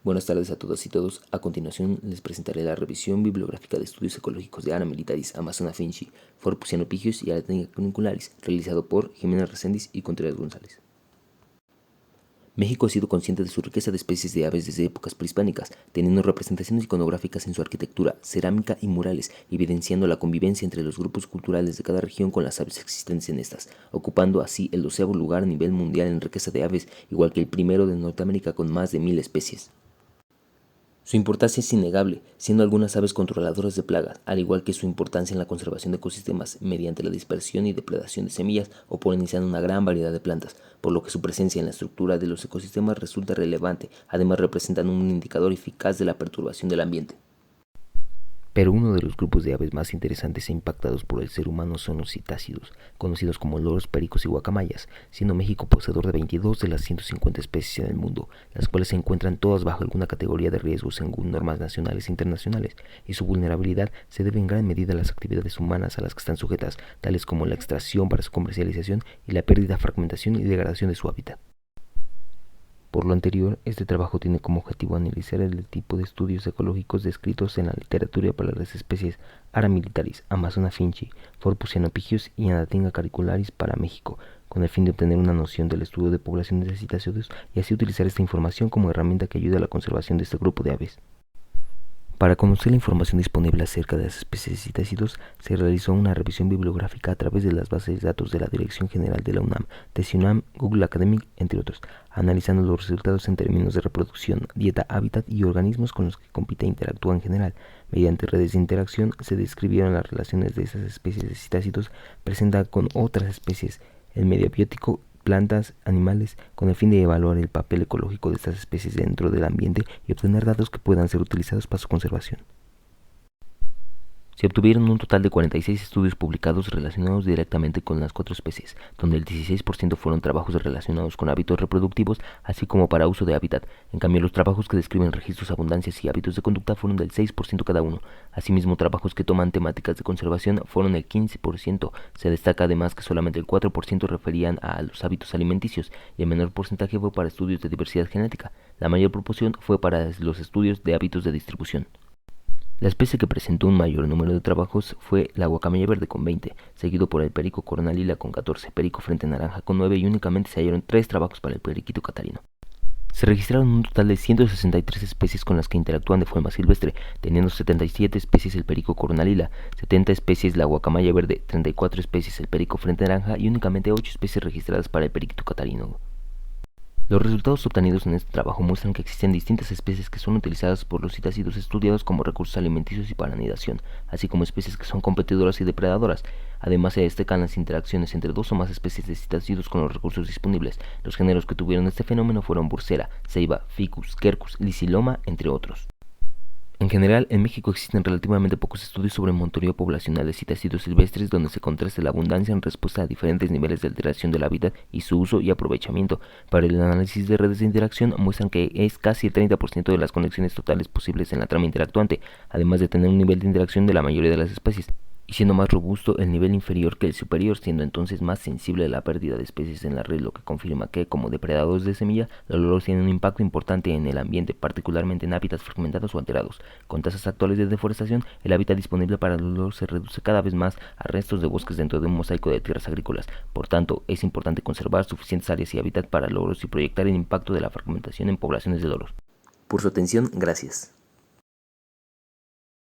Buenas tardes a todas y todos. A continuación les presentaré la revisión bibliográfica de estudios ecológicos de Ara militaris, Amazona finchi, For Pusianopigius y Aratinga canicularis, realizado por Jiménez Reséndiz y Contreras González. México ha sido consciente de su riqueza de especies de aves desde épocas prehispánicas, teniendo representaciones iconográficas en su arquitectura, cerámica y murales, evidenciando la convivencia entre los grupos culturales de cada región con las aves existentes en estas, ocupando así el 12º lugar a nivel mundial en riqueza de aves, igual que el primero de Norteamérica con más de 1000 especies. Su importancia es innegable, siendo algunas aves controladoras de plagas, al igual que su importancia en la conservación de ecosistemas mediante la dispersión y depredación de semillas o polinizando una gran variedad de plantas, por lo que su presencia en la estructura de los ecosistemas resulta relevante, además representan un indicador eficaz de la perturbación del ambiente. Pero uno de los grupos de aves más interesantes e impactados por el ser humano son los citácidos, conocidos como loros, pericos y guacamayas, siendo México poseedor de 22 de las 150 especies en el mundo, las cuales se encuentran todas bajo alguna categoría de riesgo según normas nacionales e internacionales, y su vulnerabilidad se debe en gran medida a las actividades humanas a las que están sujetas, tales como la extracción para su comercialización y la pérdida, fragmentación y degradación de su hábitat. Por lo anterior, este trabajo tiene como objetivo analizar el tipo de estudios ecológicos descritos en la literatura para las especies Ara militaris, Amazona finchi, For Pusianopigius y Aratinga canicularis para México, con el fin de obtener una noción del estudio de poblaciones de citácidos y así utilizar esta información como herramienta que ayude a la conservación de este grupo de aves. Para conocer la información disponible acerca de las especies de citácidos, se realizó una revisión bibliográfica a través de las bases de datos de la Dirección General de la UNAM, TESIUNAM, Google Academic, entre otros, analizando los resultados en términos de reproducción, dieta, hábitat y organismos con los que compite e interactúa en general. Mediante redes de interacción se describieron las relaciones de esas especies de citácidos presentadas con otras especies, el medio biótico, plantas, animales, con el fin de evaluar el papel ecológico de estas especies dentro del ambiente y obtener datos que puedan ser utilizados para su conservación. Se obtuvieron un total de 46 estudios publicados relacionados directamente con las 4 especies, donde el 16% fueron trabajos relacionados con hábitos reproductivos, así como para uso de hábitat. En cambio, los trabajos que describen registros, abundancias y hábitos de conducta fueron del 6% cada uno. Asimismo, trabajos que toman temáticas de conservación fueron el 15%. Se destaca además que solamente el 4% referían a los hábitos alimenticios y el menor porcentaje fue para estudios de diversidad genética. La mayor proporción fue para los estudios de hábitos de distribución. La especie que presentó un mayor número de trabajos fue la guacamaya verde con 20, seguido por el perico corona lila con 14, perico frente naranja con 9 y únicamente se hallaron 3 trabajos para el periquito catarino. Se registraron un total de 163 especies con las que interactúan de forma silvestre, teniendo 77 especies el perico corona lila, 70 especies la guacamaya verde, 34 especies el perico frente naranja y únicamente 8 especies registradas para el periquito catarino. Los resultados obtenidos en este trabajo muestran que existen distintas especies que son utilizadas por los citácidos estudiados como recursos alimenticios y para anidación, así como especies que son competidoras y depredadoras. Además se destacan las interacciones entre 2 o más especies de citácidos con los recursos disponibles. Los géneros que tuvieron este fenómeno fueron Bursera, Ceiba, Ficus, Quercus, Lysiloma, entre otros. En general, en México existen relativamente pocos estudios sobre monitoreo poblacional de citácidos silvestres donde se contraste la abundancia en respuesta a diferentes niveles de alteración del hábitat y su uso y aprovechamiento. Para el análisis de redes de interacción muestran que es casi el 30% de las conexiones totales posibles en la trama interactuante, además de tener un nivel de interacción de la mayoría de las especies, y siendo más robusto el nivel inferior que el superior, siendo entonces más sensible a la pérdida de especies en la red, lo que confirma que, como depredadores de semilla, los loros tienen un impacto importante en el ambiente, particularmente en hábitats fragmentados o alterados. Con tasas actuales de deforestación, el hábitat disponible para los loros se reduce cada vez más a restos de bosques dentro de un mosaico de tierras agrícolas. Por tanto, es importante conservar suficientes áreas y hábitat para loros y proyectar el impacto de la fragmentación en poblaciones de loros. Por su atención, gracias.